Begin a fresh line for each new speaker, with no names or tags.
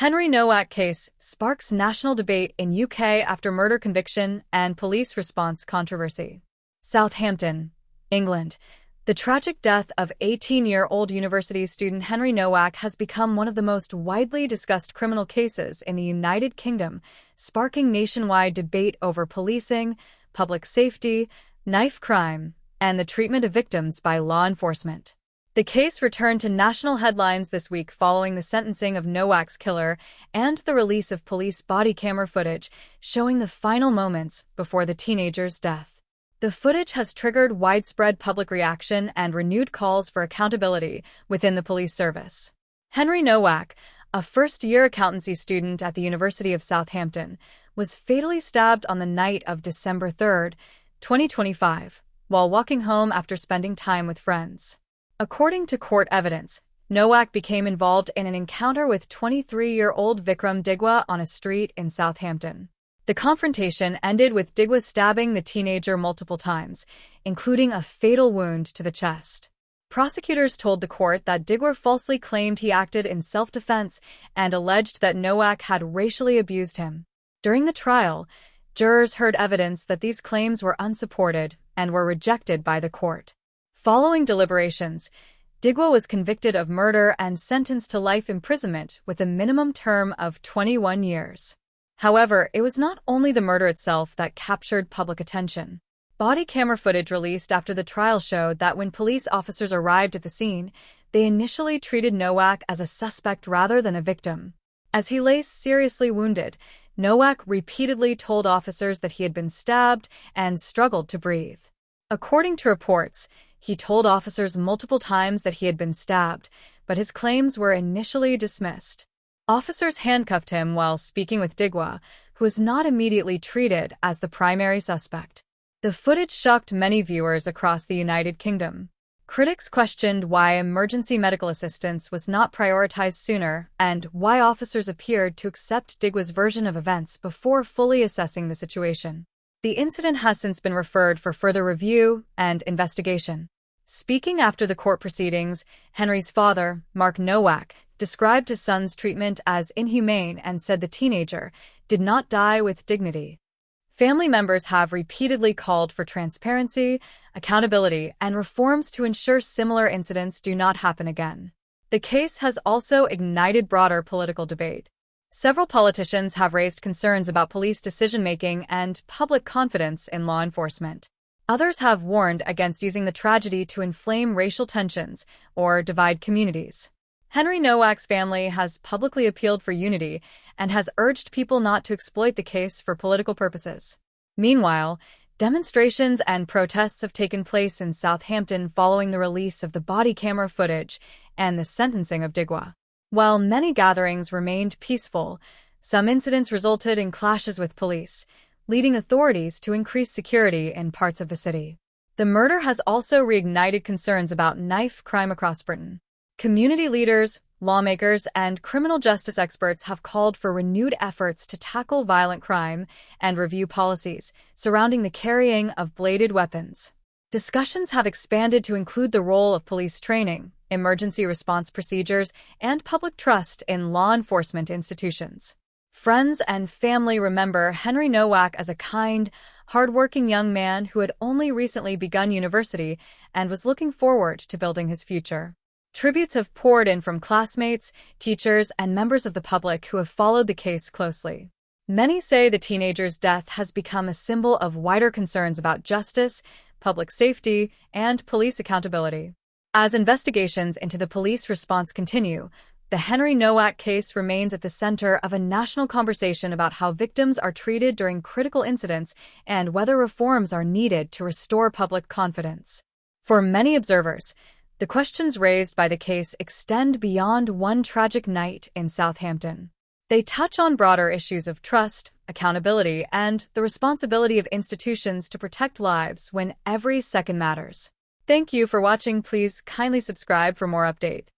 Henry Nowak case sparks national debate in UK after murder conviction and police response controversy. Southampton, England. The tragic death of 18-year-old university student Henry Nowak has become one of the most widely discussed criminal cases in the United Kingdom, sparking nationwide debate over policing, public safety, knife crime, and the treatment of victims by law enforcement. The case returned to national headlines this week following the sentencing of Nowak's killer and the release of police body camera footage showing the final moments before the teenager's death. The footage has triggered widespread public reaction and renewed calls for accountability within the police service. Henry Nowak, a first-year accountancy student at the University of Southampton, was fatally stabbed on the night of December 3, 2025, while walking home after spending time with friends. According to court evidence, Nowak became involved in an encounter with 23-year-old Vickrum Digwa on a street in Southampton. The confrontation ended with Digwa stabbing the teenager multiple times, including a fatal wound to the chest. Prosecutors told the court that Digwa falsely claimed he acted in self-defense and alleged that Nowak had racially abused him. During the trial, jurors heard evidence that these claims were unsupported and were rejected by the court. Following deliberations, Digwa was convicted of murder and sentenced to life imprisonment with a minimum term of 21 years. However, it was not only the murder itself that captured public attention. Body camera footage released after the trial showed that when police officers arrived at the scene, they initially treated Nowak as a suspect rather than a victim. As he lay seriously wounded, Nowak repeatedly told officers that he had been stabbed and struggled to breathe. According to reports, he told officers multiple times that he had been stabbed, but his claims were initially dismissed. Officers handcuffed him while speaking with Digwa, who was not immediately treated as the primary suspect. The footage shocked many viewers across the United Kingdom. Critics questioned why emergency medical assistance was not prioritized sooner and why officers appeared to accept Digwa's version of events before fully assessing the situation. The incident has since been referred for further review and investigation. Speaking after the court proceedings, Henry's father, Mark Nowak, described his son's treatment as inhumane and said the teenager did not die with dignity. Family members have repeatedly called for transparency, accountability, and reforms to ensure similar incidents do not happen again. The case has also ignited broader political debate. Several politicians have raised concerns about police decision-making and public confidence in law enforcement. Others have warned against using the tragedy to inflame racial tensions or divide communities. Henry Nowak's family has publicly appealed for unity and has urged people not to exploit the case for political purposes. Meanwhile, demonstrations and protests have taken place in Southampton following the release of the body camera footage and the sentencing of Digwa. While many gatherings remained peaceful, some incidents resulted in clashes with police, leading authorities to increase security in parts of the city. The murder has also reignited concerns about knife crime across Britain. Community leaders, lawmakers, and criminal justice experts have called for renewed efforts to tackle violent crime and review policies surrounding the carrying of bladed weapons. Discussions have expanded to include the role of police training, emergency response procedures, and public trust in law enforcement institutions. Friends and family remember Henry Nowak as a kind, hardworking young man who had only recently begun university and was looking forward to building his future. Tributes have poured in from classmates, teachers, and members of the public who have followed the case closely. Many say the teenager's death has become a symbol of wider concerns about justice, public safety, and police accountability. As investigations into the police response continue, the Henry Nowak case remains at the center of a national conversation about how victims are treated during critical incidents and whether reforms are needed to restore public confidence. For many observers, the questions raised by the case extend beyond one tragic night in Southampton. They touch on broader issues of trust, accountability, and the responsibility of institutions to protect lives when every second matters. Thank you for watching. Please kindly subscribe for more updates.